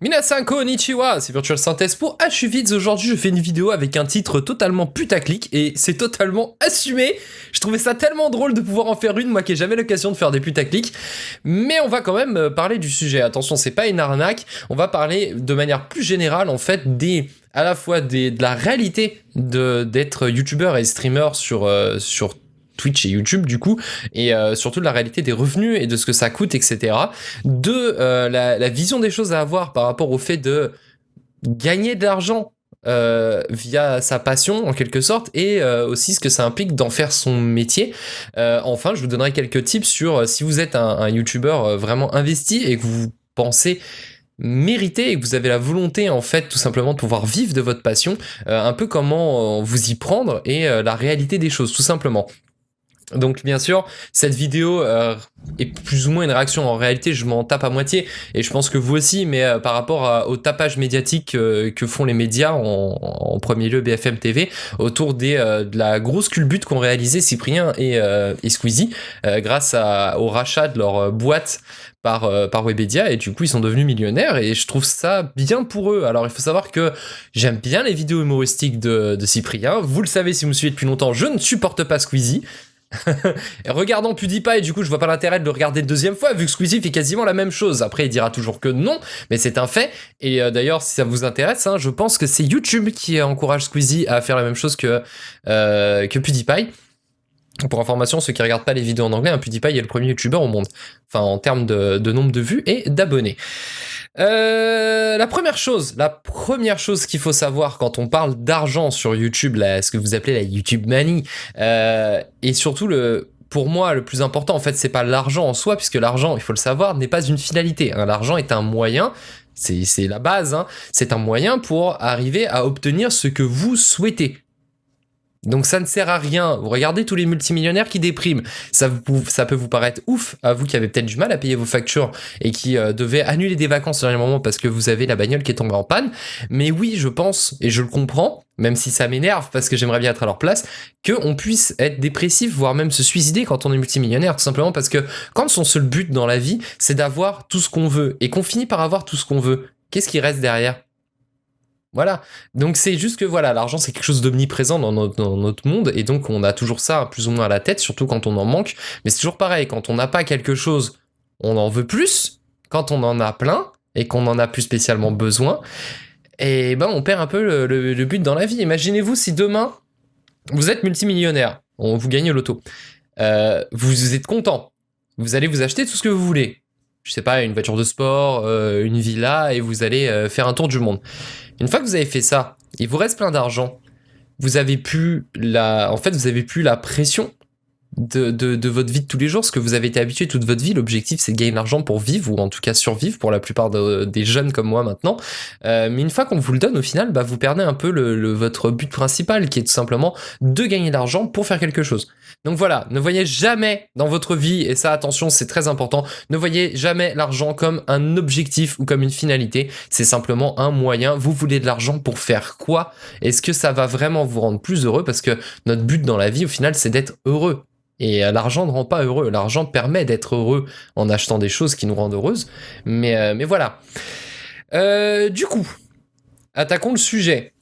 Minasan konnichiwa, c'est Virtual Synthèse pour HUVids. Aujourd'hui, je fais une vidéo avec un titre totalement putaclic et c'est totalement assumé. Je trouvais ça tellement drôle de pouvoir en faire une, moi qui ai jamais l'occasion de faire des putaclics. Mais on va quand même parler du sujet. Attention, c'est pas une arnaque. On va parler de manière plus générale, en fait, à la fois de la réalité d'être youtubeur et streamer sur Twitch et YouTube du coup, et surtout de la réalité des revenus et de ce que ça coûte, etc. La vision des choses à avoir par rapport au fait de gagner de l'argent via sa passion en quelque sorte, et aussi ce que ça implique d'en faire son métier. Enfin, je vous donnerai quelques tips sur si vous êtes un YouTuber vraiment investi et que vous pensez mériter et que vous avez la volonté en fait tout simplement de pouvoir vivre de votre passion, un peu comment vous y prendre et la réalité des choses tout simplement. Donc bien sûr, cette vidéo est plus ou moins une réaction. En réalité, je m'en tape à moitié, et je pense que vous aussi, mais par rapport au tapage médiatique que font les médias, en premier lieu BFM TV, autour de la grosse culbute qu'ont réalisé Cyprien et Squeezie, grâce au rachat de leur boîte par Webedia, et du coup ils sont devenus millionnaires, et je trouve ça bien pour eux. Alors il faut savoir que j'aime bien les vidéos humoristiques de Cyprien, vous le savez si vous me suivez depuis longtemps, je ne supporte pas Squeezie. Regardant PewDiePie, du coup je vois pas l'intérêt de le regarder une deuxième fois vu que Squeezie fait quasiment la même chose. Après il dira toujours que non, mais c'est un fait. Et d'ailleurs si ça vous intéresse, je pense que c'est YouTube qui encourage Squeezie à faire la même chose que PewDiePie. Pour information, ceux qui regardent pas les vidéos en anglais, PewDiePie est le premier YouTuber au monde, enfin en termes de nombre de vues et d'abonnés. La première chose qu'il faut savoir quand on parle d'argent sur YouTube, ce que vous appelez la YouTube money, et surtout pour moi, le plus important, en fait, c'est pas l'argent en soi, puisque l'argent, il faut le savoir, n'est pas une finalité. L'argent est un moyen, c'est la base, c'est un moyen pour arriver à obtenir ce que vous souhaitez. Donc ça ne sert à rien. Vous regardez tous les multimillionnaires qui dépriment. Ça peut vous paraître ouf, à vous qui avez peut-être du mal à payer vos factures et qui devez annuler des vacances au dernier moment parce que vous avez la bagnole qui est tombée en panne. Mais oui, je pense, et je le comprends, même si ça m'énerve parce que j'aimerais bien être à leur place, qu'on puisse être dépressif, voire même se suicider quand on est multimillionnaire, tout simplement parce que quand son seul but dans la vie, c'est d'avoir tout ce qu'on veut, et qu'on finit par avoir tout ce qu'on veut, qu'est-ce qui reste derrière ? Voilà, donc c'est juste que voilà, l'argent c'est quelque chose d'omniprésent dans notre monde, et donc on a toujours ça plus ou moins à la tête, surtout quand on en manque, mais c'est toujours pareil, quand on n'a pas quelque chose, on en veut plus, quand on en a plein, et qu'on en a plus spécialement besoin, et ben on perd un peu le but dans la vie. Imaginez-vous si demain, vous êtes multimillionnaire, vous gagnez au loto, vous êtes content, vous allez vous acheter tout ce que vous voulez, je sais pas, une voiture de sport, une villa, et vous allez faire un tour du monde. Une fois que vous avez fait ça, il vous reste plein d'argent, vous avez plus la pression de votre vie de tous les jours, ce que vous avez été habitué toute votre vie. L'objectif c'est de gagner de l'argent pour vivre, ou en tout cas survivre pour la plupart des jeunes comme moi maintenant. Mais une fois qu'on vous le donne, au final, vous perdez un peu votre but principal, qui est tout simplement de gagner de l'argent pour faire quelque chose. Donc voilà, ne voyez jamais dans votre vie, et ça attention c'est très important, ne voyez jamais l'argent comme un objectif ou comme une finalité, c'est simplement un moyen. Vous voulez de l'argent pour faire quoi? Est-ce que ça va vraiment vous rendre plus heureux? Parce que notre but dans la vie au final c'est d'être heureux. Et l'argent ne rend pas heureux, l'argent permet d'être heureux en achetant des choses qui nous rendent heureuses, mais voilà. Du coup, attaquons le sujet.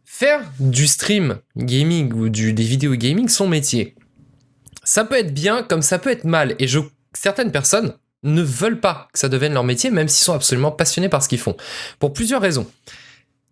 Faire du stream gaming ou des vidéos gaming son métier, ça peut être bien comme ça peut être mal, et certaines personnes ne veulent pas que ça devienne leur métier, même s'ils sont absolument passionnés par ce qu'ils font, pour plusieurs raisons.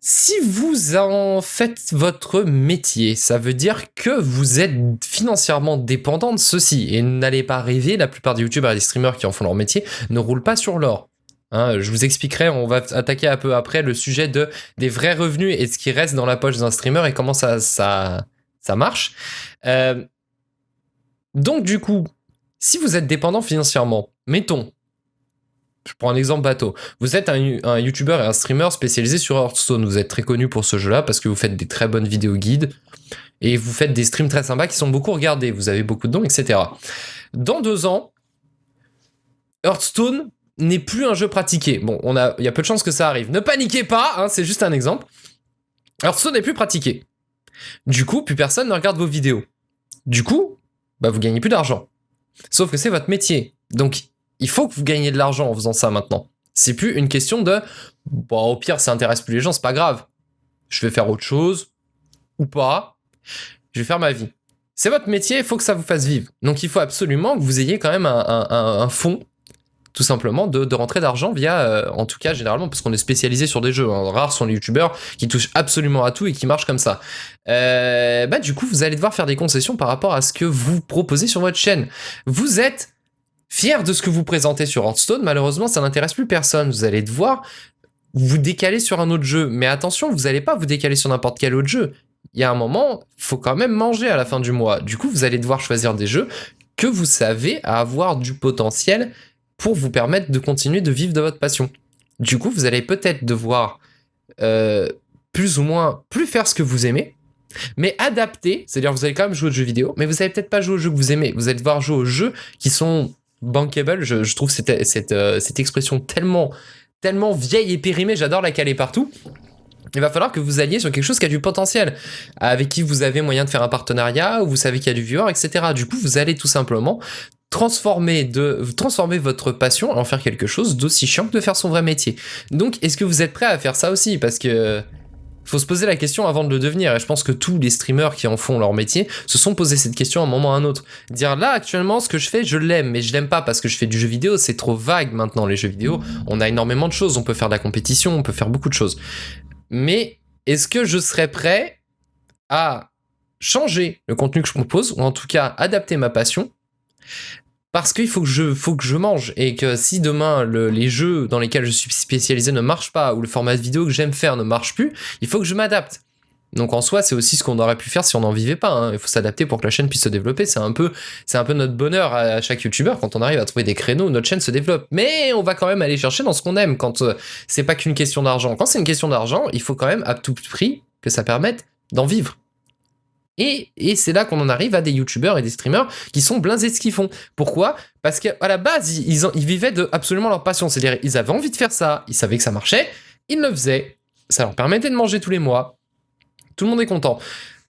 Si vous en faites votre métier, ça veut dire que vous êtes financièrement dépendant de ceci, et n'allez pas rêver, la plupart des youtubeurs et des streamers qui en font leur métier ne roulent pas sur l'or. Je vous expliquerai, on va attaquer un peu après le sujet des vrais revenus et ce qui reste dans la poche d'un streamer et comment ça marche. Donc du coup, si vous êtes dépendant financièrement, mettons, je prends un exemple bateau, vous êtes un youtubeur et un streamer spécialisé sur Hearthstone, vous êtes très connu pour ce jeu-là parce que vous faites des très bonnes vidéos guides et vous faites des streams très sympas qui sont beaucoup regardés, vous avez beaucoup de dons, etc. Dans 2 ans, Hearthstone n'est plus un jeu pratiqué. Bon, il y a peu de chances que ça arrive. Ne paniquez pas, c'est juste un exemple. Hearthstone n'est plus pratiqué. Du coup, plus personne ne regarde vos vidéos. Du coup, vous gagnez plus d'argent. Sauf que c'est votre métier. Donc, il faut que vous gagniez de l'argent en faisant ça maintenant. C'est plus une question de bon, au pire, ça intéresse plus les gens, c'est pas grave. Je vais faire autre chose ou pas. Je vais faire ma vie. C'est votre métier, il faut que ça vous fasse vivre. Donc il faut absolument que vous ayez quand même un fonds, tout simplement, de rentrée d'argent via, en tout cas généralement, parce qu'on est spécialisé sur des jeux. Hein. Rares sont les youtubeurs qui touchent absolument à tout et qui marchent comme ça. Du coup, vous allez devoir faire des concessions par rapport à ce que vous proposez sur votre chaîne. Vous êtes fier de ce que vous présentez sur Hearthstone, malheureusement, ça n'intéresse plus personne. Vous allez devoir vous décaler sur un autre jeu. Mais attention, vous n'allez pas vous décaler sur n'importe quel autre jeu. Il y a un moment, il faut quand même manger à la fin du mois. Du coup, vous allez devoir choisir des jeux que vous savez avoir du potentiel pour vous permettre de continuer de vivre de votre passion. Du coup, vous allez peut-être devoir plus ou moins plus faire ce que vous aimez, mais adapter, c'est-à-dire vous allez quand même jouer aux jeux vidéo, mais vous allez peut-être pas jouer aux jeux que vous aimez. Vous allez devoir jouer aux jeux qui sont bankable. Je trouve cette expression tellement vieille et périmée, j'adore la caler partout. Il va falloir que vous alliez sur quelque chose qui a du potentiel, avec qui vous avez moyen de faire un partenariat, où vous savez qu'il y a du viewer, etc. Du coup, vous allez tout simplement transformer votre passion en faire quelque chose d'aussi chiant que de faire son vrai métier. Donc, est-ce que vous êtes prêt à faire ça aussi? Parce que faut se poser la question avant de le devenir, et je pense que tous les streamers qui en font leur métier se sont posé cette question à un moment ou à un autre. Dire là, actuellement, ce que je fais, je l'aime, mais je l'aime pas parce que je fais du jeu vidéo, c'est trop vague maintenant, les jeux vidéo. On a énormément de choses, on peut faire de la compétition, on peut faire beaucoup de choses. Mais est-ce que je serais prêt à changer le contenu que je propose, ou en tout cas adapter ma passion, parce qu'il faut que je mange, et que si demain les jeux dans lesquels je suis spécialisé ne marchent pas, ou le format de vidéo que j'aime faire ne marche plus, il faut que je m'adapte. Donc en soi, c'est aussi ce qu'on aurait pu faire si on n'en vivait pas. Hein. Il faut s'adapter pour que la chaîne puisse se développer. C'est un peu notre bonheur à chaque youtubeur quand on arrive à trouver des créneaux où notre chaîne se développe. Mais on va quand même aller chercher dans ce qu'on aime quand c'est pas qu'une question d'argent. Quand c'est une question d'argent, il faut quand même à tout prix que ça permette d'en vivre. Et c'est là qu'on en arrive à des youtubeurs et des streamers qui sont blasés de ce qu'ils font. Pourquoi ? Parce qu'à la base, ils vivaient de absolument leur passion. C'est-à-dire, ils avaient envie de faire ça, ils savaient que ça marchait, ils le faisaient, ça leur permettait de manger tous les mois. Tout le monde est content.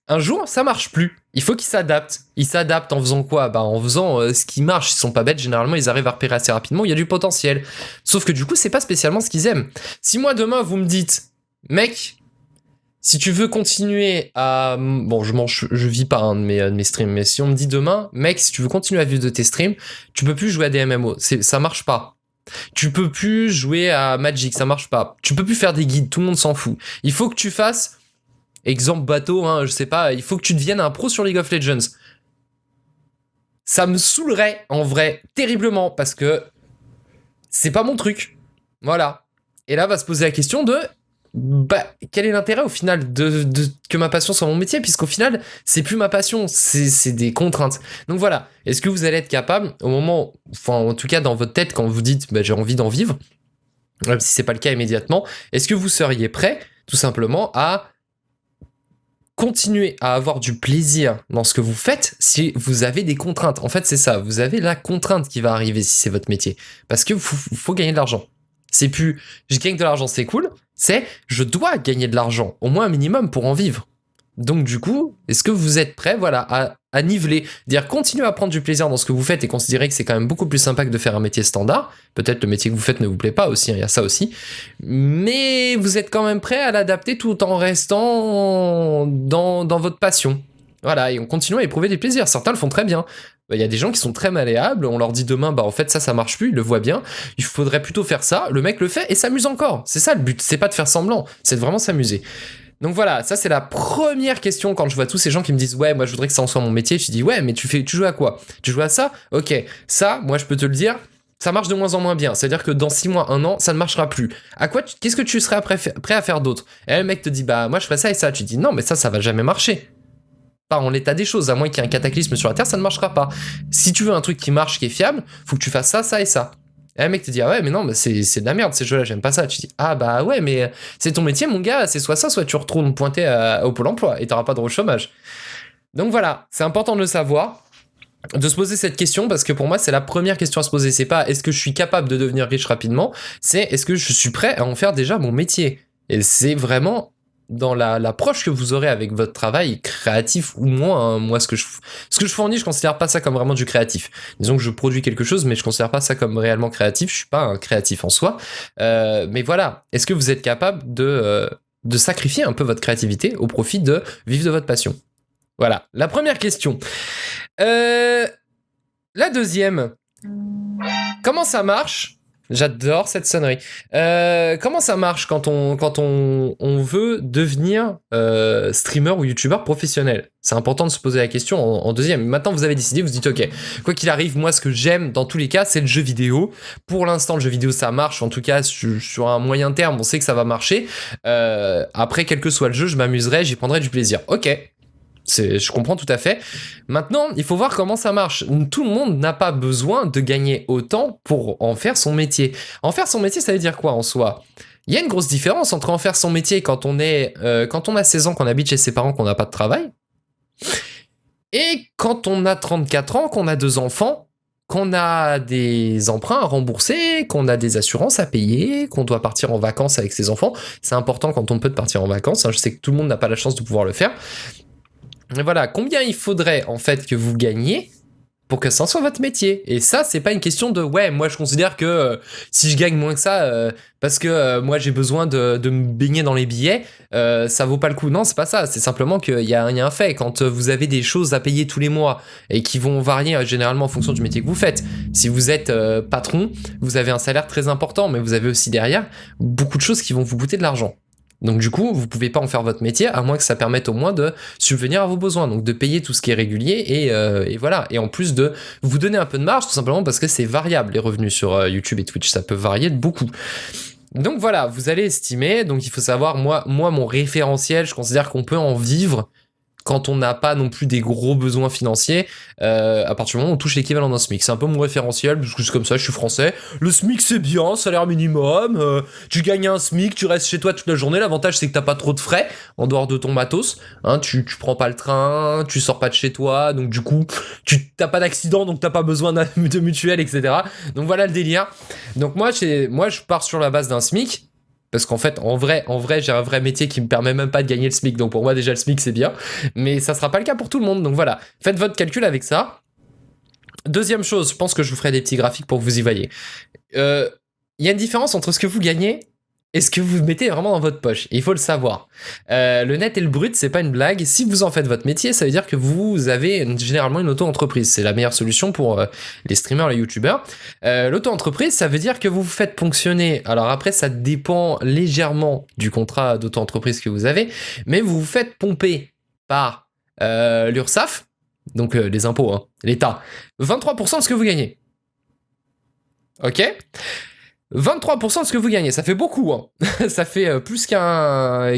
Un jour, ça marche plus. Il faut qu'ils s'adaptent. Ils s'adaptent en faisant quoi ? En faisant ce qui marche. Ils sont pas bêtes, généralement, ils arrivent à repérer assez rapidement, il y a du potentiel. Sauf que du coup, c'est pas spécialement ce qu'ils aiment. Si moi, demain, vous me dites, mec, si tu veux continuer à... Bon, je vis pas de mes streams, mais si on me dit demain, mec, si tu veux continuer à vivre de tes streams, tu peux plus jouer à des MMO. Ça marche pas. Tu peux plus jouer à Magic, ça marche pas. Tu peux plus faire des guides, tout le monde s'en fout. Il faut que tu fasses... Exemple bateau, hein, je sais pas, il faut que tu deviennes un pro sur League of Legends. Ça me saoulerait, en vrai, terriblement, parce que c'est pas mon truc. Voilà. Et là, va se poser la question de... quel est l'intérêt, au final, que ma passion soit mon métier, puisqu'au final, c'est plus ma passion, c'est des contraintes. Donc voilà. Est-ce que vous allez être capable, au moment... Enfin, en tout cas, dans votre tête, quand vous dites j'ai envie d'en vivre, même si c'est pas le cas immédiatement, est-ce que vous seriez prêt, tout simplement, à continuer à avoir du plaisir dans ce que vous faites si vous avez des contraintes. En fait, c'est ça. Vous avez la contrainte qui va arriver si c'est votre métier. Parce que faut gagner de l'argent. C'est plus je gagne de l'argent, c'est cool. C'est je dois gagner de l'argent, au moins un minimum pour en vivre. Donc du coup, est-ce que vous êtes prêt à niveler, dire continuez à prendre du plaisir dans ce que vous faites et considérer que c'est quand même beaucoup plus sympa que de faire un métier standard. Peut-être le métier que vous faites ne vous plaît pas aussi, il y a ça aussi. Mais vous êtes quand même prêt à l'adapter tout en restant dans votre passion. Voilà, et on continue à éprouver des plaisirs. Certains le font très bien. Il y a des gens qui sont très malléables, on leur dit demain, en fait ça marche plus, ils le voient bien, il faudrait plutôt faire ça, le mec le fait et s'amuse encore. C'est ça le but, c'est pas de faire semblant, c'est de vraiment s'amuser. Donc voilà, ça c'est la première question quand je vois tous ces gens qui me disent ouais, moi je voudrais que ça en soit mon métier. Je dis ouais, mais tu joues à quoi ? Tu joues à ça ? Ok, ça, moi je peux te le dire, ça marche de moins en moins bien. C'est-à-dire que dans 6 mois, 1 an, ça ne marchera plus. Qu'est-ce que tu serais prêt à faire d'autre ? Et le mec te dit moi je ferais ça et ça. Tu dis non, mais ça va jamais marcher. Pas en l'état des choses, à moins qu'il y ait un cataclysme sur la Terre, ça ne marchera pas. Si tu veux un truc qui marche, qui est fiable, faut que tu fasses ça, ça et ça. Et un mec te dit ouais mais non mais c'est de la merde ces jeux là, j'aime pas ça. Tu dis ouais mais c'est ton métier mon gars, c'est soit ça soit tu retournes pointer au Pôle emploi et t'auras pas de chômage. Donc voilà, c'est important de le savoir, de se poser cette question, parce que pour moi c'est la première question à se poser. C'est pas est-ce que je suis capable de devenir riche rapidement, c'est est-ce que je suis prêt à en faire déjà mon métier. Et c'est vraiment dans l'approche que vous aurez avec votre travail, créatif ou moins. Hein. Moi, ce que je fournis, je considère pas ça comme vraiment du créatif. Disons que je produis quelque chose, mais je considère pas ça comme réellement créatif. Je suis pas un créatif en soi. Mais voilà, est-ce que vous êtes capable de sacrifier un peu votre créativité au profit de vivre de votre passion? Voilà, la première question. La deuxième, comment ça marche? J'adore cette sonnerie. Comment ça marche quand on veut devenir streamer ou youtubeur professionnel? C'est important de se poser la question en deuxième. Maintenant, vous avez décidé, vous dites, ok, quoi qu'il arrive, moi, ce que j'aime dans tous les cas, c'est le jeu vidéo. Pour l'instant, le jeu vidéo, ça marche. En tout cas, sur un moyen terme, on sait que ça va marcher. Après, quel que soit le jeu, je m'amuserai, j'y prendrai du plaisir. Ok. Je comprends tout à fait. Maintenant, il faut voir comment ça marche. Tout le monde n'a pas besoin de gagner autant pour en faire son métier. En faire son métier, ça veut dire quoi en soi? Il y a une grosse différence entre en faire son métier quand on a 16 ans, qu'on habite chez ses parents, qu'on n'a pas de travail, et quand on a 34 ans, qu'on a 2 enfants, qu'on a des emprunts à rembourser, qu'on a des assurances à payer, qu'on doit partir en vacances avec ses enfants. C'est important quand on peut partir en vacances. Je sais que tout le monde n'a pas la chance de pouvoir le faire. Et voilà, combien il faudrait en fait que vous gagniez pour que ça soit votre métier. Et ça, c'est pas une question de ouais, moi je considère que si je gagne moins que ça, parce que moi j'ai besoin de me baigner dans les billets, ça vaut pas le coup. Non, c'est pas ça. C'est simplement qu'il y a un fait. Quand vous avez des choses à payer tous les mois et qui vont varier généralement en fonction du métier que vous faites. Si vous êtes patron, vous avez un salaire très important, mais vous avez aussi derrière beaucoup de choses qui vont vous coûter de l'argent. Donc du coup, vous pouvez pas en faire votre métier à moins que ça permette au moins de subvenir à vos besoins, donc de payer tout ce qui est régulier et voilà. Et en plus de vous donner un peu de marge, tout simplement parce que c'est variable les revenus sur YouTube et Twitch, ça peut varier de beaucoup. Donc voilà, vous allez estimer. Donc il faut savoir, moi mon référentiel, je considère qu'on peut en vivre quand on n'a pas non plus des gros besoins financiers, à partir du moment où on touche l'équivalent d'un SMIC. C'est un peu mon référentiel, parce que c'est comme ça, je suis français. Le SMIC, c'est bien, salaire minimum, tu gagnes un SMIC, tu restes chez toi toute la journée. L'avantage, c'est que t'as pas trop de frais, en dehors de ton matos. Hein, tu prends pas le train, tu sors pas de chez toi, donc du coup, t'as pas d'accident, donc t'as pas besoin de mutuelle, etc. Donc voilà le délire. Donc moi, je pars sur la base d'un SMIC, parce qu'en fait, en vrai, j'ai un vrai métier qui me permet même pas de gagner le SMIC. Donc pour moi, déjà, le SMIC, c'est bien. Mais ça sera pas le cas pour tout le monde. Donc voilà, faites votre calcul avec ça. Deuxième chose, je pense que je vous ferai des petits graphiques pour que vous y voyez. Il y a une différence entre ce que vous gagnez et ce que vous mettez vraiment dans votre poche. Il faut le savoir. Le net et le brut, c'est pas une blague. Si vous en faites votre métier, ça veut dire que vous avez généralement une auto-entreprise. C'est la meilleure solution pour les streamers, les youtubeurs. L'auto-entreprise, ça veut dire que vous vous faites ponctionner. Alors après, ça dépend légèrement du contrat d'auto-entreprise que vous avez, mais vous vous faites pomper par l'URSSAF, donc les impôts, hein, l'État, 23% de ce que vous gagnez. Ok ? 23% de ce que vous gagnez, ça fait beaucoup, hein. Ça fait plus qu'un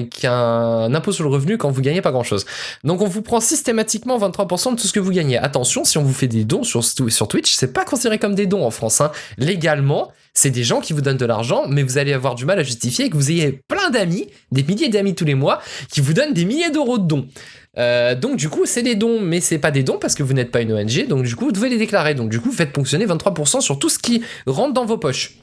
impôt sur le revenu quand vous gagnez pas grand chose. Donc on vous prend systématiquement 23% de tout ce que vous gagnez. Attention, si on vous fait des dons sur Twitch, c'est pas considéré comme des dons en France, hein. Légalement, c'est des gens qui vous donnent de l'argent, mais vous allez avoir du mal à justifier que vous ayez plein d'amis, des milliers d'amis tous les mois, qui vous donnent des milliers d'euros de dons. Donc du coup c'est des dons, mais c'est pas des dons parce que vous n'êtes pas une ONG, donc du coup vous devez les déclarer. Donc du coup vous faites ponctionner 23% sur tout ce qui rentre dans vos poches.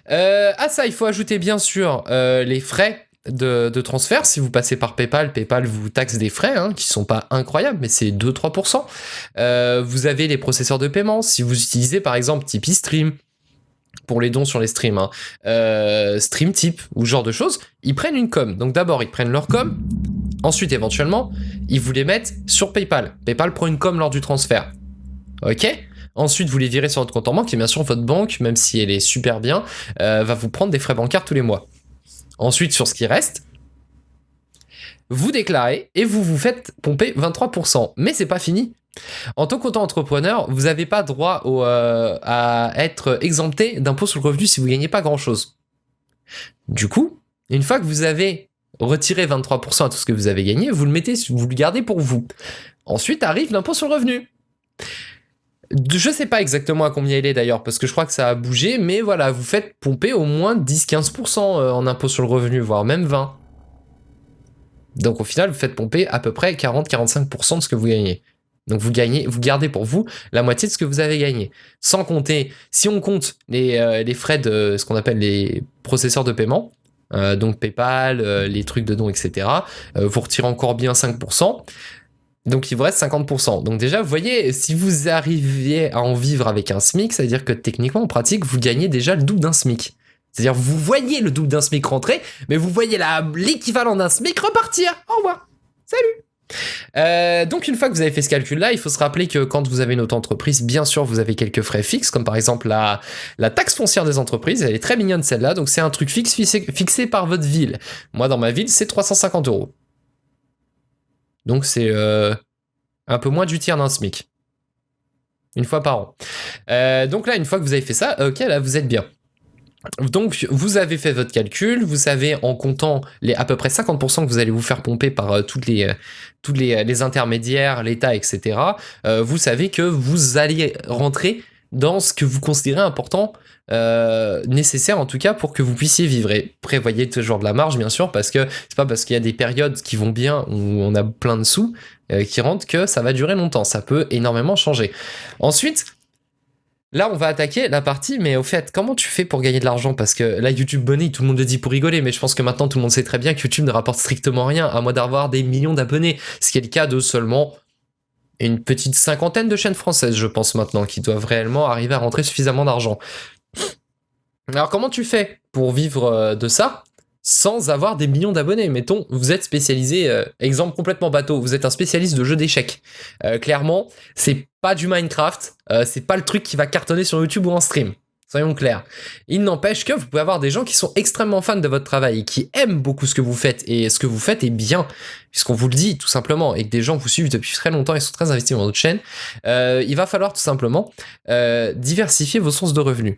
À ça il faut ajouter bien sûr les frais de transfert. Si vous passez par PayPal vous taxe des frais, hein, qui sont pas incroyables, mais c'est 2-3%. Vous avez les processeurs de paiement. Si vous utilisez par exemple Tipeee Stream pour les dons sur les streams, hein, StreamTip ou ce genre de choses, ils prennent une com. Donc d'abord ils prennent leur com. Ensuite, éventuellement, ils vous les mettent sur PayPal. PayPal prend une com lors du transfert. Ok ? Ensuite, vous les virez sur votre compte en banque et bien sûr, votre banque, même si elle est super bien, va vous prendre des frais bancaires tous les mois. Ensuite, sur ce qui reste, vous déclarez et vous vous faites pomper 23%. Mais c'est pas fini. En tant qu'auto-entrepreneur, vous n'avez pas droit à être exempté d'impôt sur le revenu si vous ne gagnez pas grand-chose. Du coup, une fois que vous avez retirez 23% à tout ce que vous avez gagné, vous le gardez pour vous. Ensuite arrive l'impôt sur le revenu. Je sais pas exactement à combien il est d'ailleurs, parce que je crois que ça a bougé, mais voilà, vous faites pomper au moins 10-15% en impôt sur le revenu, voire même 20%. Donc au final, vous faites pomper à peu près 40-45% de ce que vous gagnez. Donc vous gardez pour vous la moitié de ce que vous avez gagné. Sans compter, si on compte les frais de ce qu'on appelle les processeurs de paiement, donc PayPal, les trucs de dons, etc. Vous retirez encore bien 5%. Donc il vous reste 50%. Donc déjà, vous voyez, si vous arriviez à en vivre avec un SMIC, ça veut dire que techniquement, en pratique, vous gagnez déjà le double d'un SMIC. C'est-à-dire, vous voyez le double d'un SMIC rentrer, mais vous voyez l'équivalent d'un SMIC repartir. Au revoir. Salut. Donc une fois que vous avez fait ce calcul-là, il faut se rappeler que quand vous avez une auto-entreprise, bien sûr, vous avez quelques frais fixes, comme par exemple la taxe foncière des entreprises. Elle est très mignonne celle-là, donc c'est un truc fixe fixé par votre ville. Moi, dans ma ville, c'est 350 €. Donc c'est un peu moins du tiers d'un SMIC. Une fois par an. Donc là, une fois que vous avez fait ça, ok, là, vous êtes bien. Donc, vous avez fait votre calcul, vous savez, en comptant les à peu près 50% que vous allez vous faire pomper par tous les intermédiaires, l'État, etc., vous savez que vous allez rentrer dans ce que vous considérez important, nécessaire en tout cas pour que vous puissiez vivre. Et prévoyez toujours de la marge, bien sûr, parce que c'est pas parce qu'il y a des périodes qui vont bien, où on a plein de sous qui rentrent, que ça va durer longtemps. Ça peut énormément changer. Ensuite, là, on va attaquer la partie, mais au fait, comment tu fais pour gagner de l'argent? Parce que là, YouTube Money, tout le monde le dit pour rigoler, mais je pense que maintenant, tout le monde sait très bien que YouTube ne rapporte strictement rien, à moins d'avoir des millions d'abonnés, ce qui est le cas de seulement une petite cinquantaine de chaînes françaises, je pense maintenant, qui doivent réellement arriver à rentrer suffisamment d'argent. Alors, comment tu fais pour vivre de ça sans avoir des millions d'abonnés? Mettons, vous êtes spécialisé, exemple complètement bateau, vous êtes un spécialiste de jeux d'échecs. Clairement, c'est pas du Minecraft, c'est pas le truc qui va cartonner sur YouTube ou en stream. Soyons clairs. Il n'empêche que vous pouvez avoir des gens qui sont extrêmement fans de votre travail et qui aiment beaucoup ce que vous faites. Et ce que vous faites est bien, puisqu'on vous le dit tout simplement, et que des gens vous suivent depuis très longtemps et sont très investis dans votre chaîne. Il va falloir tout simplement diversifier vos sources de revenus.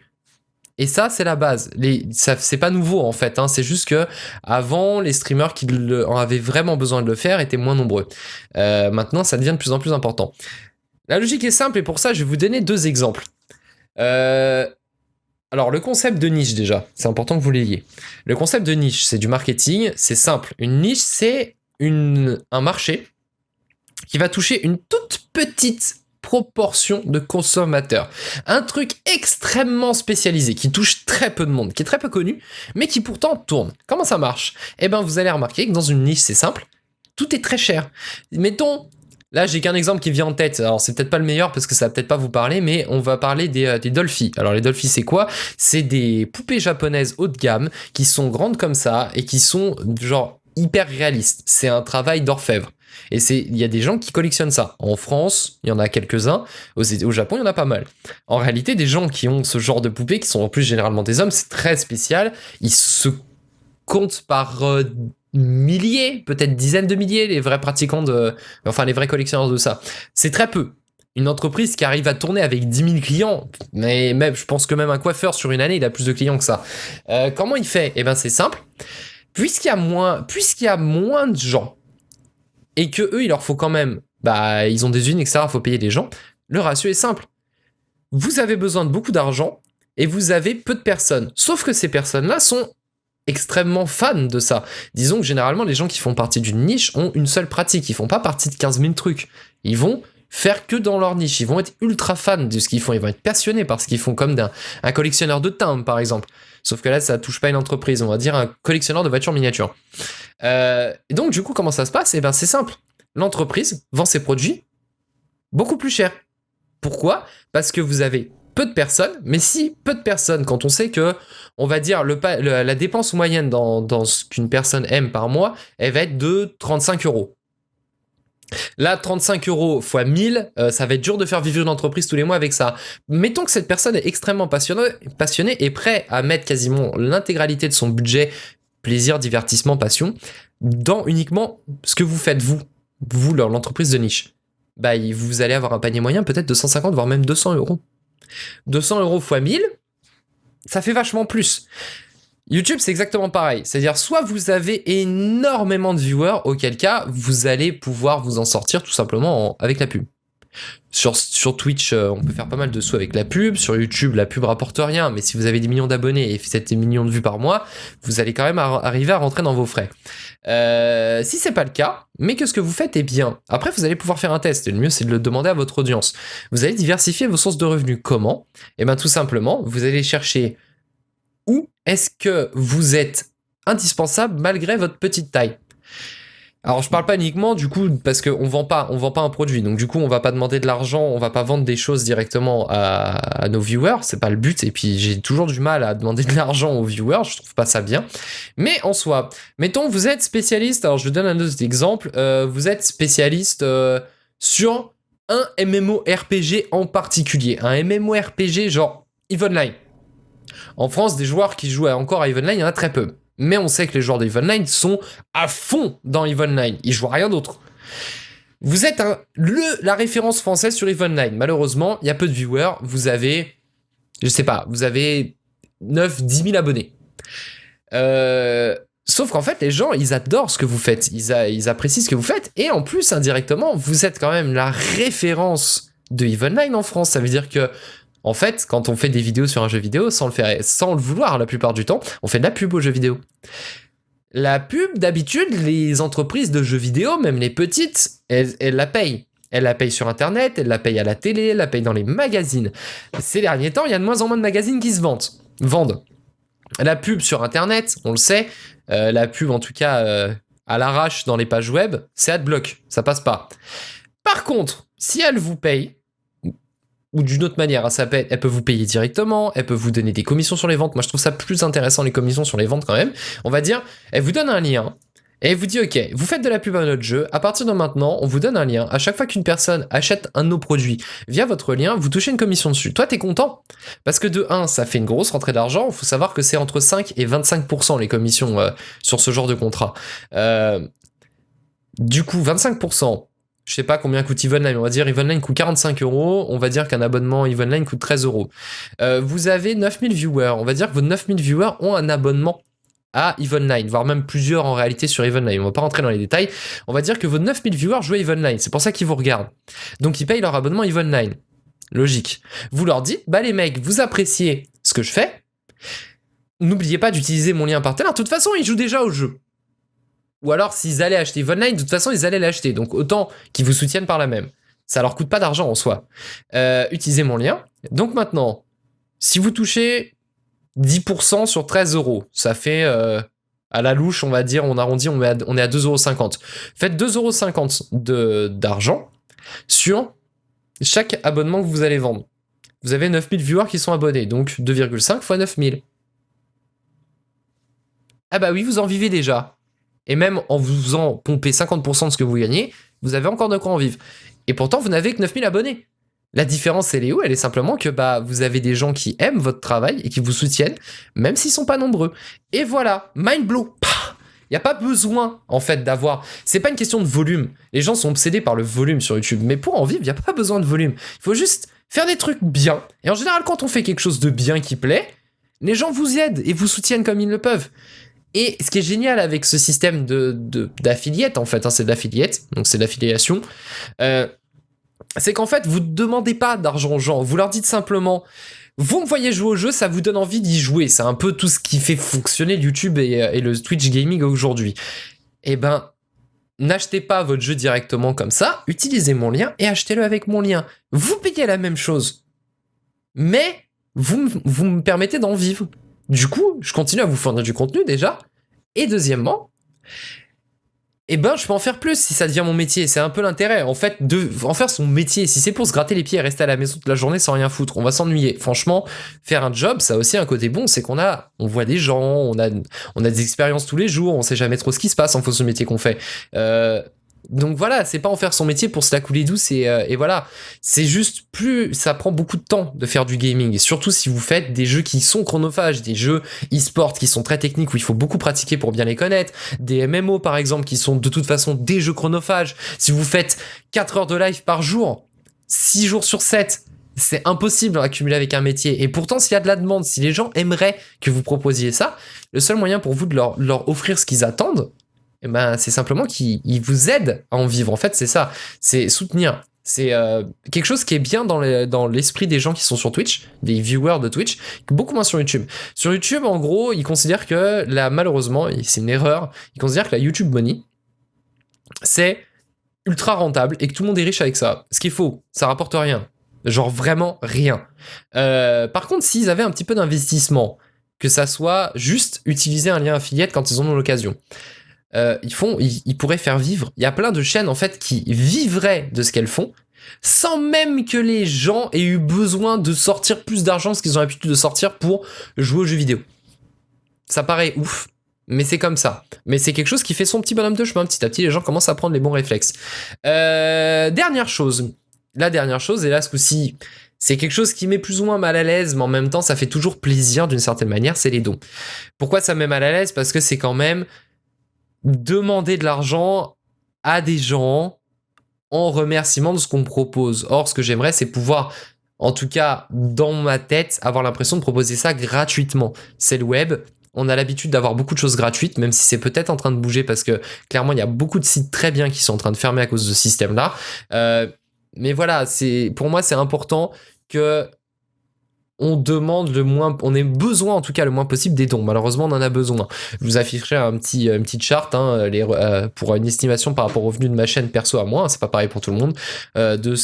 Et ça, c'est la base. C'est pas nouveau en fait. C'est juste que avant, les streamers qui en avaient vraiment besoin de le faire étaient moins nombreux. Maintenant, ça devient de plus en plus important. La logique est simple et pour ça, je vais vous donner 2 exemples. Alors, le concept de niche déjà, c'est important que vous l'ayez. Le concept de niche, c'est du marketing, c'est simple. Une niche, c'est un marché qui va toucher une toute petite proportion de consommateurs. Un truc extrêmement spécialisé qui touche très peu de monde, qui est très peu connu, mais qui pourtant tourne. Comment ça marche? Eh bien, vous allez remarquer que dans une niche, c'est simple, tout est très cher. Mettons, là, j'ai qu'un exemple qui vient en tête. Alors, c'est peut-être pas le meilleur parce que ça va peut-être pas vous parler, mais on va parler des Dolphy. Alors, les Dolphy, c'est quoi? C'est des poupées japonaises haut de gamme qui sont grandes comme ça et qui sont genre hyper réalistes. C'est un travail d'orfèvre. Et il y a des gens qui collectionnent ça. En France, il y en a quelques-uns. Au Japon, il y en a pas mal. En réalité, des gens qui ont ce genre de poupées, qui sont en plus généralement des hommes, c'est très spécial. Ils se comptent par milliers, peut-être dizaines de milliers, les vrais pratiquants les vrais collectionneurs de ça. C'est très peu. Une entreprise qui arrive à tourner avec 10 000 clients, mais même, je pense que même un coiffeur sur une année, il a plus de clients que ça. Comment il fait? Eh bien, c'est simple. Puisqu'il y a moins de gens, et que eux, il leur faut quand même, ils ont des usines, etc., il faut payer des gens, le ratio est simple. Vous avez besoin de beaucoup d'argent, et vous avez peu de personnes. Sauf que ces personnes-là sont extrêmement fans de ça. Disons que généralement, les gens qui font partie d'une niche ont une seule pratique. Ils font pas partie de 15 000 trucs. Ils vont faire que dans leur niche. Ils vont être ultra fans de ce qu'ils font. Ils vont être passionnés par ce qu'ils font, comme un collectionneur de timbres, par exemple. Sauf que là, ça touche pas une entreprise. On va dire un collectionneur de voitures miniatures. Et donc, du coup, comment ça se passe? Eh bien, c'est simple. L'entreprise vend ses produits beaucoup plus cher. Pourquoi? Parce que vous avez peu de personnes, mais si peu de personnes, quand on sait que, on va dire, la dépense moyenne dans ce qu'une personne aime par mois, elle va être de 35 €. Là, 35 € fois 1000, ça va être dur de faire vivre une entreprise tous les mois avec ça. Mettons que cette personne est extrêmement passionnée et prêt à mettre quasiment l'intégralité de son budget, plaisir, divertissement, passion, dans uniquement ce que vous faites, vous l'entreprise de niche. Vous allez avoir un panier moyen peut-être de 150, voire même 200 €. 200 € fois 1000, ça fait vachement plus. YouTube, c'est exactement pareil. C'est-à-dire, soit vous avez énormément de viewers, auquel cas, vous allez pouvoir vous en sortir tout simplement avec la pub. Sur Twitch, on peut faire pas mal de sous avec la pub. Sur YouTube, la pub rapporte rien, mais si vous avez des millions d'abonnés et 7 millions de vues par mois, vous allez quand même arriver à rentrer dans vos frais. Si c'est pas le cas, mais que ce que vous faites est bien, après vous allez pouvoir faire un test, et le mieux c'est de le demander à votre audience. Vous allez diversifier vos sources de revenus. Comment? Eh bien tout simplement, vous allez chercher où est-ce que vous êtes indispensable malgré votre petite taille. Alors je parle pas uniquement du coup parce qu'on vend pas un produit, donc du coup on va pas demander de l'argent, on va pas vendre des choses directement à nos viewers, c'est pas le but, et puis j'ai toujours du mal à demander de l'argent aux viewers, je trouve pas ça bien. Mais en soi, mettons vous êtes spécialiste, alors je vous donne un autre exemple, vous êtes spécialiste sur un MMORPG en particulier, un MMORPG genre EVE Online. En France, des joueurs qui jouent encore à EVE Online, il y en a très peu. Mais on sait que les joueurs d'EVE Online sont à fond dans EVE Online. Ils jouent à rien d'autre. Vous êtes la référence française sur EVE Online. Malheureusement, il y a peu de viewers. Vous avez, je sais pas, vous avez 9-10 000 abonnés. Sauf qu'en fait, les gens, ils adorent ce que vous faites. Ils apprécient ce que vous faites. Et en plus, indirectement, vous êtes quand même la référence de EVE Online en France. Ça veut dire que en fait, quand on fait des vidéos sur un jeu vidéo, sans le vouloir la plupart du temps, on fait de la pub aux jeux vidéo. La pub, d'habitude, les entreprises de jeux vidéo, même les petites, elles la payent. Elles la payent sur Internet, elles la payent à la télé, elles la payent dans les magazines. Ces derniers temps, il y a de moins en moins de magazines qui se vendent. La pub sur Internet, on le sait, la pub en tout cas à l'arrache dans les pages web, c'est adblock, ça passe pas. Par contre, si elle vous paye, ou d'une autre manière, elle peut vous payer directement, elle peut vous donner des commissions sur les ventes. Moi, je trouve ça plus intéressant, les commissions sur les ventes quand même. On va dire, elle vous donne un lien, et elle vous dit, ok, vous faites de la pub à notre jeu, à partir de maintenant, on vous donne un lien. À chaque fois qu'une personne achète un de nos produits via votre lien, vous touchez une commission dessus. Toi, t'es content? Parce que de 1, ça fait une grosse rentrée d'argent. Il faut savoir que c'est entre 5 et 25% les commissions sur ce genre de contrat. Du coup, 25%. Je sais pas combien coûte EVE Online, on va dire EVE Online coûte 45 €, on va dire qu'un abonnement EVE Online coûte 13 €. Vous avez 9000 viewers, on va dire que vos 9000 viewers ont un abonnement à EVE Online, voire même plusieurs en réalité sur EVE Online, on va pas rentrer dans les détails, on va dire que vos 9000 viewers jouent à EVE Online, c'est pour ça qu'ils vous regardent. Donc ils payent leur abonnement EVE Online, logique. Vous leur dites, bah les mecs, vous appréciez ce que je fais, n'oubliez pas d'utiliser mon lien partenaire, de toute façon ils jouent déjà au jeu. Ou alors, s'ils allaient acheter EVE Online, de toute façon, ils allaient l'acheter. Donc, autant qu'ils vous soutiennent par la même. Ça leur coûte pas d'argent en soi. Utilisez mon lien. Donc maintenant, si vous touchez 10% sur 13 €, ça fait à la louche, on va dire, on arrondit, on est à 2,50 €. Faites 2,50 € d'argent sur chaque abonnement que vous allez vendre. Vous avez 9000 viewers qui sont abonnés, donc 2,5 fois 9000. Ah bah oui, vous en vivez déjà. Et même en vous faisant pomper 50% de ce que vous gagnez, vous avez encore de quoi en vivre. Et pourtant, vous n'avez que 9000 abonnés. La différence, elle est où? Elle est simplement que bah, vous avez des gens qui aiment votre travail et qui vous soutiennent, même s'ils sont pas nombreux. Et voilà, mind blow. Il n'y a pas besoin, en fait, d'avoir... C'est pas une question de volume. Les gens sont obsédés par le volume sur YouTube. Mais pour en vivre, il n'y a pas besoin de volume. Il faut juste faire des trucs bien. Et en général, quand on fait quelque chose de bien qui plaît, les gens vous aident et vous soutiennent comme ils le peuvent. Et ce qui est génial avec ce système d'affiliate, en fait, hein, c'est de l'affiliate, donc c'est de l'affiliation, c'est qu'en fait, vous ne demandez pas d'argent aux gens, vous leur dites simplement, vous me voyez jouer au jeu, ça vous donne envie d'y jouer, c'est un peu tout ce qui fait fonctionner YouTube et le Twitch Gaming aujourd'hui. Eh ben, n'achetez pas votre jeu directement comme ça, utilisez mon lien et achetez-le avec mon lien. Vous payez la même chose, mais vous me permettez d'en vivre. Du coup, je continue à vous fournir du contenu déjà. Et deuxièmement, eh ben, je peux en faire plus si ça devient mon métier. C'est un peu l'intérêt, en fait, en faire son métier. Si c'est pour se gratter les pieds et rester à la maison toute la journée sans rien foutre, on va s'ennuyer. Franchement, faire un job, ça a aussi un côté bon, c'est on voit des gens, on a des expériences tous les jours, on sait jamais trop ce qui se passe en fonction du métier qu'on fait. Donc voilà, c'est pas en faire son métier pour se la couler douce et voilà. C'est juste ça prend beaucoup de temps de faire du gaming. Et surtout si vous faites des jeux qui sont chronophages, des jeux e-sport qui sont très techniques où il faut beaucoup pratiquer pour bien les connaître, des MMO par exemple qui sont de toute façon des jeux chronophages. Si vous faites 4 heures de live par jour, 6 jours sur 7, c'est impossible d'accumuler avec un métier. Et pourtant, s'il y a de la demande, si les gens aimeraient que vous proposiez ça, le seul moyen pour vous de leur offrir ce qu'ils attendent, eh ben, c'est simplement qu'ils vous aident à en vivre. En fait, c'est ça. C'est soutenir. C'est quelque chose qui est bien dans l'esprit des gens qui sont sur Twitch, des viewers de Twitch, beaucoup moins sur YouTube. Sur YouTube, en gros, ils considèrent que, malheureusement, et c'est une erreur, ils considèrent que la YouTube Money, c'est ultra rentable et que tout le monde est riche avec ça. Ce qui est faux. Ça rapporte rien. Genre vraiment rien. Par contre, s'ils avaient un petit peu d'investissement, que ça soit juste utiliser un lien affiliate quand ils en ont l'occasion. Ils pourraient faire vivre. Il y a plein de chaînes en fait qui vivraient de ce qu'elles font, sans même que les gens aient eu besoin de sortir plus d'argent que ce qu'ils ont l'habitude de sortir pour jouer aux jeux vidéo. Ça paraît ouf, mais c'est comme ça. Mais c'est quelque chose qui fait son petit bonhomme de chemin. Petit à petit, les gens commencent à prendre les bons réflexes. Dernière chose. La dernière chose, et là ce coup-ci, c'est quelque chose qui met plus ou moins mal à l'aise, mais en même temps, ça fait toujours plaisir d'une certaine manière, c'est les dons. Pourquoi ça me met mal à l'aise ? Parce que c'est quand même demander de l'argent à des gens en remerciement de ce qu'on me propose. Or, ce que j'aimerais, c'est pouvoir, en tout cas, dans ma tête, avoir l'impression de proposer ça gratuitement. C'est le web. On a l'habitude d'avoir beaucoup de choses gratuites, même si c'est peut-être en train de bouger, parce que clairement, il y a beaucoup de sites très bien qui sont en train de fermer à cause de ce système-là. Mais voilà, pour moi, c'est important que on ait besoin en tout cas le moins possible des dons. Malheureusement, on en a besoin. Je vous afficherai une petite charte pour une estimation par rapport au revenu de ma chaîne perso à moi, hein, c'est pas pareil pour tout le monde, de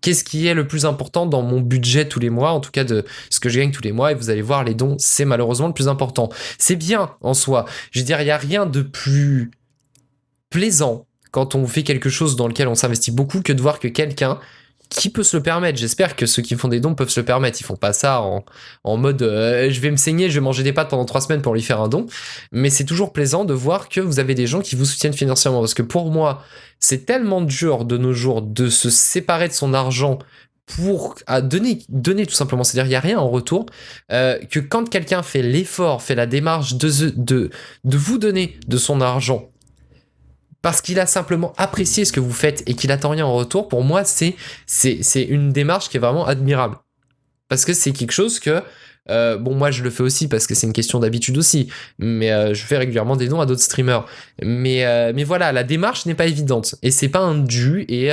qu'est-ce qui est le plus important dans mon budget tous les mois, en tout cas de ce que je gagne tous les mois, et vous allez voir, les dons, c'est malheureusement le plus important. C'est bien en soi. Je veux dire, il n'y a rien de plus plaisant quand on fait quelque chose dans lequel on s'investit beaucoup que de voir que quelqu'un qui peut se le permettre. J'espère que ceux qui font des dons peuvent se le permettre. Ils font pas ça en mode je vais me saigner, je vais manger des pâtes pendant 3 semaines pour lui faire un don. Mais c'est toujours plaisant de voir que vous avez des gens qui vous soutiennent financièrement. Parce que pour moi, c'est tellement dur de nos jours de se séparer de son argent pour donner tout simplement. C'est-à-dire il n'y a rien en retour. Que quand quelqu'un fait l'effort, fait la démarche de vous donner de son argent, parce qu'il a simplement apprécié ce que vous faites et qu'il attend rien en retour, pour moi, c'est une démarche qui est vraiment admirable. Parce que c'est quelque chose que... moi, je le fais aussi parce que c'est une question d'habitude aussi. Mais je fais régulièrement des dons à d'autres streamers. Mais voilà, la démarche n'est pas évidente. Et c'est pas un dû. Et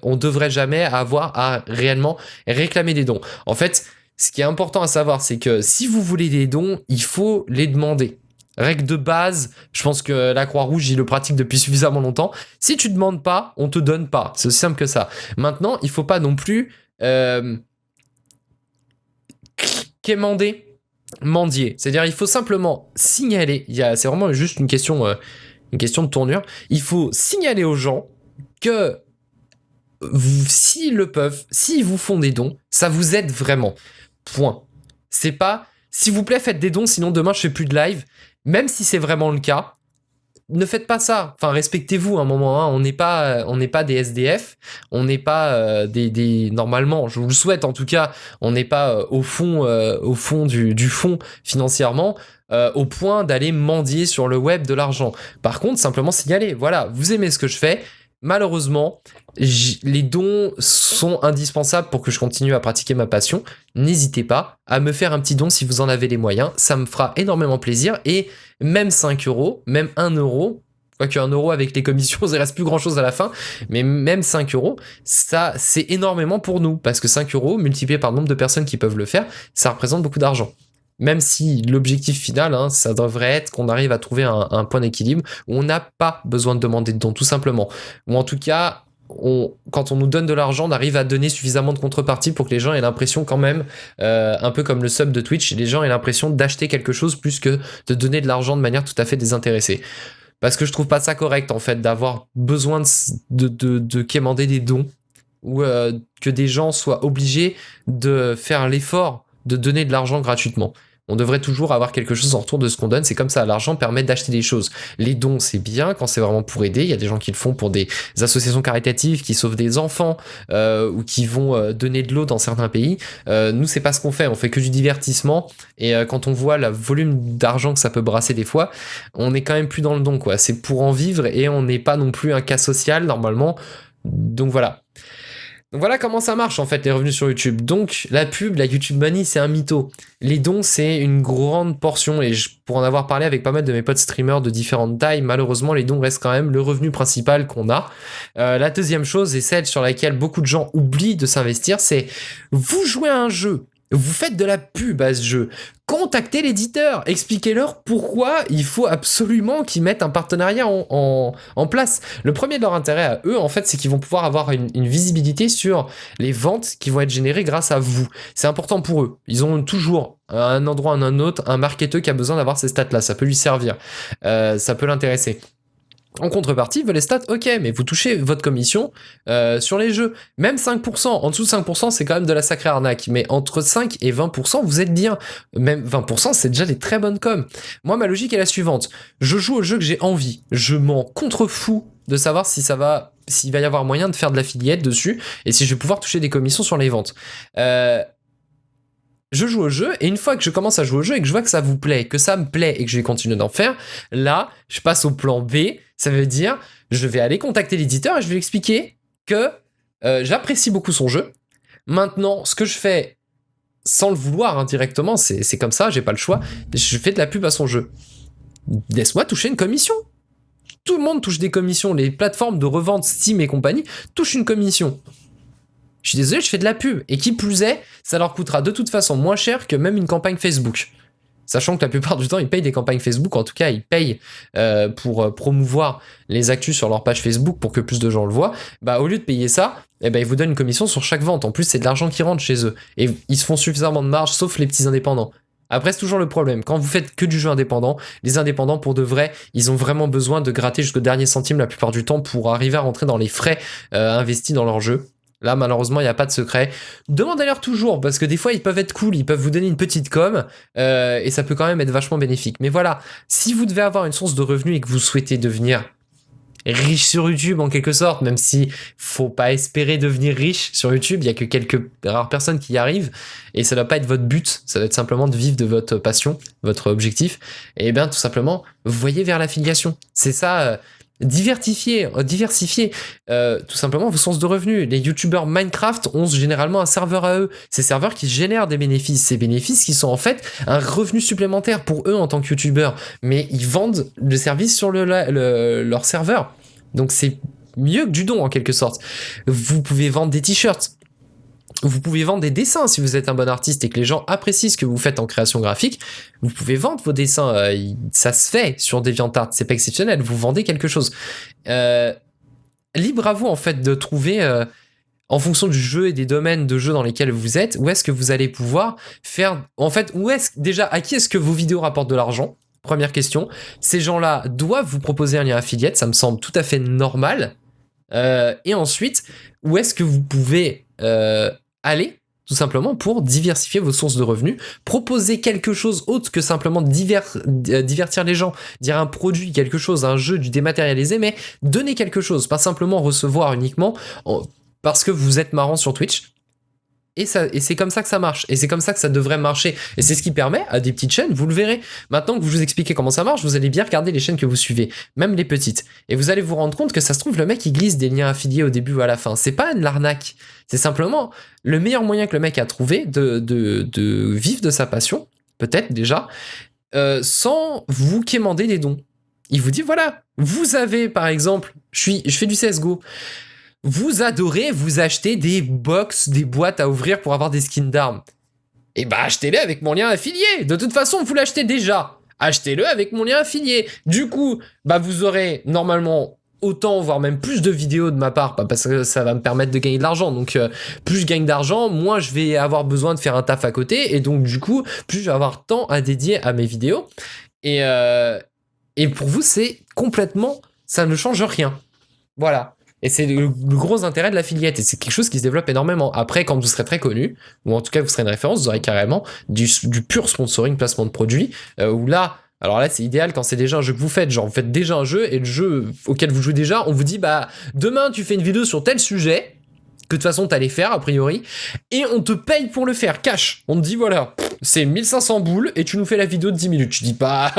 on devrait jamais avoir à réellement réclamer des dons. En fait, ce qui est important à savoir, c'est que si vous voulez des dons, il faut les demander. Règle de base, je pense que la Croix-Rouge, il le pratique depuis suffisamment longtemps. Si tu demandes pas, on te donne pas. C'est aussi simple que ça. Maintenant, il faut pas non plus mendier. C'est-à-dire, il faut simplement signaler. C'est vraiment juste une question de tournure. Il faut signaler aux gens que s'ils le peuvent, s'ils vous font des dons, ça vous aide vraiment. Point. C'est pas, s'il vous plaît, faites des dons, sinon demain je fais plus de live. Même si c'est vraiment le cas, ne faites pas ça. Enfin, respectez-vous un moment. Hein. On n'est pas des SDF. On n'est pas normalement, je vous le souhaite en tout cas, on n'est pas au fond du fond financièrement, au point d'aller mendier sur le web de l'argent. Par contre, simplement signaler. Voilà, vous aimez ce que je fais. Malheureusement, les dons sont indispensables pour que je continue à pratiquer ma passion. N'hésitez pas à me faire un petit don si vous en avez les moyens. Ça me fera énormément plaisir. Et même 5 €, même 1 €, quoique 1 € avec les commissions, il ne reste plus grand chose à la fin. Mais même 5 €, ça, c'est énormément pour nous. Parce que 5 € multiplié par le nombre de personnes qui peuvent le faire, ça représente beaucoup d'argent. Même si l'objectif final, ça devrait être qu'on arrive à trouver un point d'équilibre où on n'a pas besoin de demander de dons, tout simplement. Ou en tout cas, quand on nous donne de l'argent, on arrive à donner suffisamment de contrepartie pour que les gens aient l'impression quand même, un peu comme le sub de Twitch, les gens aient l'impression d'acheter quelque chose plus que de donner de l'argent de manière tout à fait désintéressée. Parce que je trouve pas ça correct, en fait, d'avoir besoin de quémander des dons ou que des gens soient obligés de faire l'effort de donner de l'argent gratuitement. On devrait toujours avoir quelque chose en retour de ce qu'on donne. C'est comme ça, l'argent permet d'acheter des choses. Les dons, c'est bien quand c'est vraiment pour aider. Il y a des gens qui le font pour des associations caritatives qui sauvent des enfants ou qui vont donner de l'eau dans certains pays. Nous, c'est pas ce qu'on fait. On fait que du divertissement. Et quand on voit le volume d'argent que ça peut brasser des fois, on est quand même plus dans le don, quoi. C'est pour en vivre et on n'est pas non plus un cas social normalement. Donc voilà. Donc voilà comment ça marche en fait les revenus sur YouTube. Donc la pub, la YouTube Money, c'est un mytho. Les dons, c'est une grande portion et pour en avoir parlé avec pas mal de mes potes streamers de différentes tailles, malheureusement les dons restent quand même le revenu principal qu'on a. La deuxième chose et celle sur laquelle beaucoup de gens oublient de s'investir, c'est vous jouez à un jeu Vous faites de la pub à ce jeu. Contactez l'éditeur. Expliquez-leur pourquoi il faut absolument qu'ils mettent un partenariat en place. Le premier de leur intérêt à eux, en fait, c'est qu'ils vont pouvoir avoir une visibilité sur les ventes qui vont être générées grâce à vous. C'est important pour eux. Ils ont toujours, à un endroit ou à un autre, un marketeur qui a besoin d'avoir ces stats-là. Ça peut lui servir. Ça peut l'intéresser. En contrepartie, veut les stats, ok, mais vous touchez votre commission sur les jeux. Même 5%, en dessous de 5%, c'est quand même de la sacrée arnaque. Mais entre 5 et 20%, vous êtes bien. Même 20%, c'est déjà des très bonnes coms. Moi, ma logique est la suivante. Je joue au jeu que j'ai envie. Je m'en contrefous de savoir s'il va y avoir moyen de faire de l'affiliate dessus et si je vais pouvoir toucher des commissions sur les ventes. Je joue au jeu, et une fois que je commence à jouer au jeu et que je vois que ça vous plaît, que ça me plaît et que je vais continuer d'en faire, là, je passe au plan B. Ça veut dire, je vais aller contacter l'éditeur et je vais lui expliquer que j'apprécie beaucoup son jeu. Maintenant, ce que je fais, sans le vouloir indirectement, c'est comme ça, j'ai pas le choix, je fais de la pub à son jeu. Laisse-moi toucher une commission. Tout le monde touche des commissions. Les plateformes de revente Steam et compagnie touchent une commission. Je suis désolé, je fais de la pub. Et qui plus est, ça leur coûtera de toute façon moins cher que même une campagne Facebook. Sachant que la plupart du temps, ils payent des campagnes Facebook. En tout cas, ils payent pour promouvoir les actus sur leur page Facebook pour que plus de gens le voient. Bah, au lieu de payer ça, eh ben, ils vous donnent une commission sur chaque vente. En plus, c'est de l'argent qui rentre chez eux. Et ils se font suffisamment de marge, sauf les petits indépendants. Après, c'est toujours le problème. Quand vous faites que du jeu indépendant, les indépendants, pour de vrai, ils ont vraiment besoin de gratter jusqu'au dernier centime la plupart du temps pour arriver à rentrer dans les frais investis dans leur jeu. Là, malheureusement, il n'y a pas de secret. Demandez-leur toujours, parce que des fois, ils peuvent être cool, ils peuvent vous donner une petite com, et ça peut quand même être vachement bénéfique. Mais voilà, si vous devez avoir une source de revenus et que vous souhaitez devenir riche sur YouTube, en quelque sorte, même si faut pas espérer devenir riche sur YouTube, il y a que quelques rares personnes qui y arrivent, et ça doit pas être votre but, ça doit être simplement de vivre de votre passion, votre objectif, et bien, tout simplement, voyez vers l'affiliation. C'est ça... diversifier tout simplement vos sources de revenus. Les youtubeurs Minecraft ont généralement un serveur à eux. Ces serveurs qui génèrent des bénéfices. Ces bénéfices qui sont en fait un revenu supplémentaire pour eux en tant que youtubeurs. Mais ils vendent le service sur leur serveur. Donc c'est mieux que du don en quelque sorte. Vous pouvez vendre des t-shirts. Vous pouvez vendre des dessins si vous êtes un bon artiste et que les gens apprécient ce que vous faites en création graphique. Vous pouvez vendre vos dessins. Ça se fait sur DeviantArt. C'est pas exceptionnel. Vous vendez quelque chose. Libre à vous, en fait, de trouver, en fonction du jeu et des domaines de jeu dans lesquels vous êtes, où est-ce que vous allez pouvoir faire... En fait, déjà, à qui est-ce que vos vidéos rapportent de l'argent ? Première question. Ces gens-là doivent vous proposer un lien affiliate. Ça me semble tout à fait normal. Et ensuite, où est-ce que vous pouvez... aller tout simplement pour diversifier vos sources de revenus, proposer quelque chose autre que simplement divertir les gens, dire un produit, quelque chose, un jeu, du dématérialisé, mais donner quelque chose, pas simplement recevoir uniquement parce que vous êtes marrant sur Twitch. Et c'est comme ça que ça marche, et c'est comme ça que ça devrait marcher, et c'est ce qui permet à des petites chaînes, vous le verrez, maintenant que je vous expliquez comment ça marche, vous allez bien regarder les chaînes que vous suivez, même les petites, et vous allez vous rendre compte que ça se trouve, le mec il glisse des liens affiliés au début ou à la fin, c'est pas de l'arnaque, c'est simplement le meilleur moyen que le mec a trouvé de vivre de sa passion, peut-être déjà, sans vous quémander des dons. Il vous dit voilà, vous avez par exemple, je fais du CSGO, vous adorez vous acheter des box, des boîtes à ouvrir pour avoir des skins d'armes. Et bah achetez-les avec mon lien affilié. De toute façon, vous l'achetez déjà. Achetez-le avec mon lien affilié. Du coup, bah vous aurez normalement autant, voire même plus de vidéos de ma part, parce que ça va me permettre de gagner de l'argent. Donc plus je gagne d'argent, moins je vais avoir besoin de faire un taf à côté. Et donc du coup, plus je vais avoir de temps à dédier à mes vidéos. Et pour vous, c'est complètement... Ça ne change rien. Voilà. Et c'est le gros intérêt de l'affiliate, et c'est quelque chose qui se développe énormément. Après, quand vous serez très connu, ou en tout cas vous serez une référence, vous aurez carrément du pur sponsoring, placement de produits, où là, alors là c'est idéal quand c'est déjà un jeu que vous faites, genre vous faites déjà un jeu, et le jeu auquel vous jouez déjà, on vous dit bah demain tu fais une vidéo sur tel sujet, que de toute façon t'allais faire a priori, et on te paye pour le faire, cash. On te dit voilà, c'est 1500 boules, et tu nous fais la vidéo de 10 minutes. Je dis pas...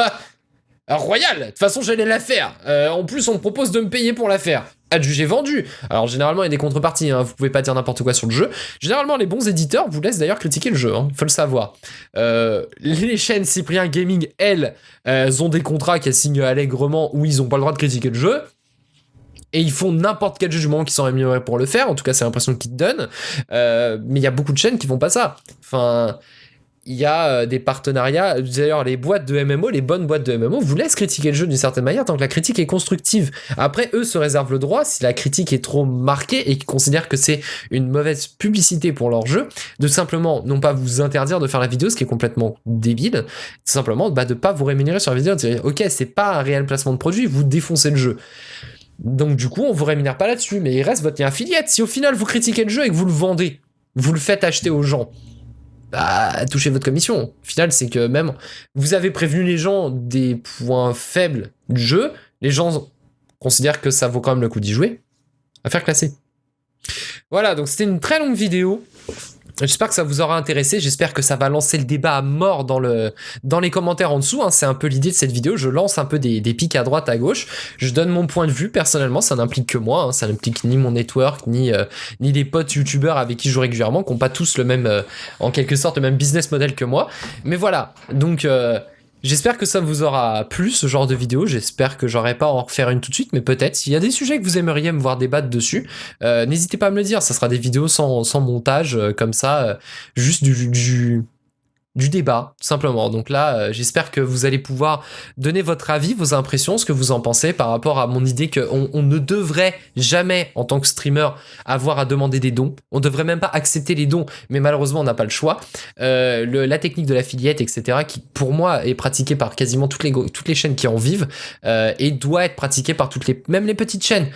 Royal, de toute façon j'allais la faire. En plus on me propose de me payer pour la faire. Adjugé vendu. Alors généralement il y a des contreparties, hein. Vous pouvez pas dire n'importe quoi sur le jeu. Généralement les bons éditeurs vous laissent d'ailleurs critiquer le jeu, hein. Faut le savoir. Les chaînes Cyprien Gaming, elles ont des contrats qu'elles signent allègrement où ils ont pas le droit de critiquer le jeu. Et ils font n'importe quel jeu du moment qu'ils sont améliorés pour le faire, en tout cas c'est l'impression qu'ils te donnent, mais il y a beaucoup de chaînes qui font pas ça. Enfin, il y a des partenariats, d'ailleurs les boîtes de MMO, les bonnes boîtes de MMO vous laissent critiquer le jeu d'une certaine manière tant que la critique est constructive. Après, eux se réservent le droit, si la critique est trop marquée et qu'ils considèrent que c'est une mauvaise publicité pour leur jeu, de simplement, non pas vous interdire de faire la vidéo, ce qui est complètement débile, tout simplement de pas vous rémunérer sur la vidéo, de dire ok, c'est pas un réel placement de produit, vous défoncez le jeu. Donc du coup, on vous rémunère pas là-dessus, mais il reste votre lien affiliate. Si au final vous critiquez le jeu et que vous le vendez, vous le faites acheter aux gens, bah, touchez votre commission. Au final, c'est que même vous avez prévenu les gens des points faibles du jeu, les gens considèrent que ça vaut quand même le coup d'y jouer. Affaire classée. Voilà, donc c'était une très longue vidéo. J'espère que ça vous aura intéressé, j'espère que ça va lancer le débat à mort dans les commentaires en dessous, hein. C'est un peu l'idée de cette vidéo, je lance un peu des pics à droite, à gauche, je donne mon point de vue, personnellement, ça n'implique que moi, hein. Ça n'implique ni mon network, ni les potes youtubeurs avec qui je joue régulièrement, qui n'ont pas tous le même, en quelque sorte, le même business model que moi, mais voilà, donc... j'espère que ça vous aura plu ce genre de vidéo, j'espère que j'aurai pas à en refaire une tout de suite, mais peut-être, s'il y a des sujets que vous aimeriez me voir débattre dessus, n'hésitez pas à me le dire, ça sera des vidéos sans montage, comme ça, juste du débat, tout simplement. Donc là, j'espère que vous allez pouvoir donner votre avis, vos impressions, ce que vous en pensez par rapport à mon idée qu'on ne devrait jamais, en tant que streamer, avoir à demander des dons. On devrait même pas accepter les dons, mais malheureusement, on n'a pas le choix. La technique de l'affiliate, etc., qui, pour moi, est pratiquée par quasiment toutes les chaînes qui en vivent, et doit être pratiquée par même les petites chaînes.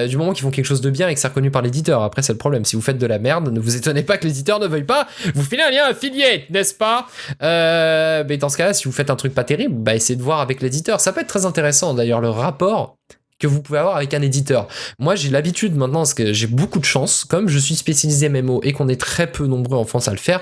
Du moment qu'ils font quelque chose de bien et que c'est reconnu par l'éditeur. Après, c'est le problème. Si vous faites de la merde, ne vous étonnez pas que l'éditeur ne veuille pas vous filer un lien affiliate, n'est-ce pas? Mais dans ce cas-là, si vous faites un truc pas terrible, bah essayez de voir avec l'éditeur. Ça peut être très intéressant d'ailleurs le rapport que vous pouvez avoir avec un éditeur. Moi, j'ai l'habitude maintenant, parce que j'ai beaucoup de chance, comme je suis spécialisé MMO et qu'on est très peu nombreux en France à le faire,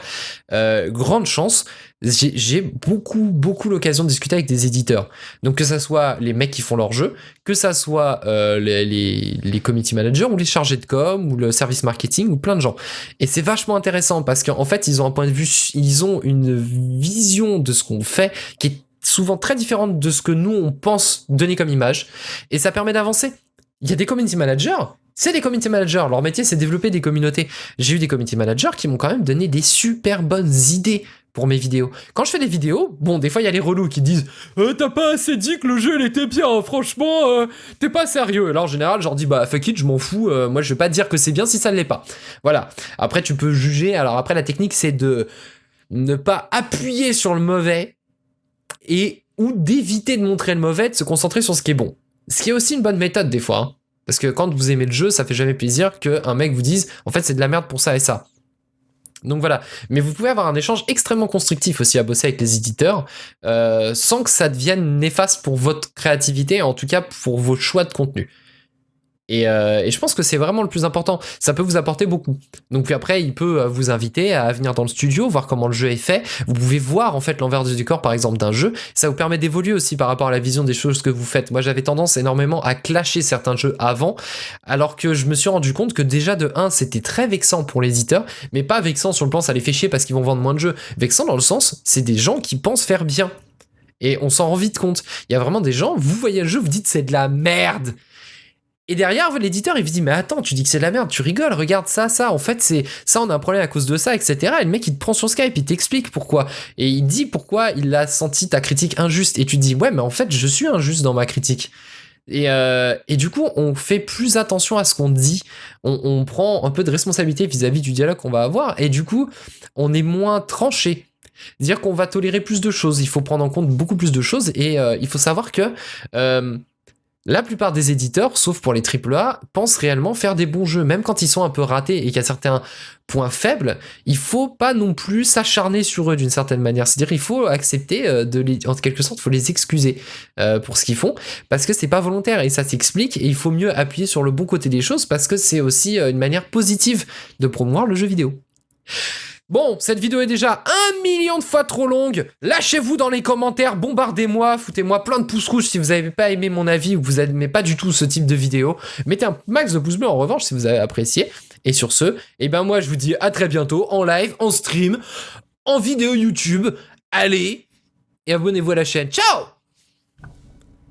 grande chance, j'ai beaucoup l'occasion de discuter avec des éditeurs. Donc que ça soit les mecs qui font leur jeu, que ça soit les community managers ou les chargés de com ou le service marketing ou plein de gens. Et c'est vachement intéressant parce qu'en fait, ils ont un point de vue, ils ont une vision de ce qu'on fait qui est souvent très différente de ce que nous on pense donner comme image, et ça permet d'avancer. Il y a des community managers, c'est des community managers, leur métier c'est développer des communautés. J'ai eu des community managers qui m'ont quand même donné des super bonnes idées pour mes vidéos. Quand je fais des vidéos, bon, des fois il y a les relous qui disent t'as pas assez dit que le jeu il était bien, franchement, t'es pas sérieux. Alors en général, je leur dis bah fuck it, je m'en fous, moi je vais pas te dire que c'est bien si ça ne l'est pas. Voilà. Après tu peux juger, alors après la technique c'est de ne pas appuyer sur le mauvais, ou d'éviter de montrer le mauvais, de se concentrer sur ce qui est bon. Ce qui est aussi une bonne méthode des fois, hein. Parce que quand vous aimez le jeu, ça fait jamais plaisir qu'un mec vous dise en fait c'est de la merde pour ça et ça. Donc voilà, mais vous pouvez avoir un échange extrêmement constructif aussi à bosser avec les éditeurs, sans que ça devienne néfaste pour votre créativité, en tout cas pour vos choix de contenu. Et je pense que c'est vraiment le plus important. Ça peut vous apporter beaucoup. Donc puis après, il peut vous inviter à venir dans le studio, voir comment le jeu est fait. Vous pouvez voir en fait l'envers du décor par exemple d'un jeu. Ça vous permet d'évoluer aussi par rapport à la vision des choses que vous faites. Moi j'avais tendance énormément à clasher certains jeux avant, alors que je me suis rendu compte que déjà de 1 c'était très vexant pour l'éditeur, mais pas vexant sur le plan ça les fait chier parce qu'ils vont vendre moins de jeux. Vexant dans le sens, c'est des gens qui pensent faire bien. Et on s'en rend vite compte. Il y a vraiment des gens, vous voyez le jeu, vous dites c'est de la merde. Et derrière, l'éditeur, il vous dit, mais attends, tu dis que c'est de la merde, tu rigoles, regarde ça, en fait, c'est ça, on a un problème à cause de ça, etc. Et le mec, il te prend sur Skype, il t'explique pourquoi. Et il dit pourquoi il a senti ta critique injuste. Et tu te dis, ouais, mais en fait, je suis injuste dans ma critique. Et du coup, on fait plus attention à ce qu'on dit. On prend un peu de responsabilité vis-à-vis du dialogue qu'on va avoir. Et du coup, on est moins tranché. C'est-à-dire qu'on va tolérer plus de choses. Il faut prendre en compte beaucoup plus de choses. Et il faut savoir que... la plupart des éditeurs, sauf pour les AAA, pensent réellement faire des bons jeux. Même quand ils sont un peu ratés et qu'il y a certains points faibles, il faut pas non plus s'acharner sur eux d'une certaine manière. C'est-à-dire il faut accepter, en quelque sorte, il faut les excuser pour ce qu'ils font, parce que c'est pas volontaire et ça s'explique, et il faut mieux appuyer sur le bon côté des choses, parce que c'est aussi une manière positive de promouvoir le jeu vidéo. Bon, cette vidéo est déjà 1 million de fois trop longue. Lâchez-vous dans les commentaires, bombardez-moi, foutez-moi plein de pouces rouges si vous n'avez pas aimé mon avis ou que vous n'aimez pas du tout ce type de vidéo. Mettez un max de pouces bleus en revanche si vous avez apprécié. Et sur ce, eh ben moi je vous dis à très bientôt en live, en stream, en vidéo YouTube. Allez, et abonnez-vous à la chaîne. Ciao!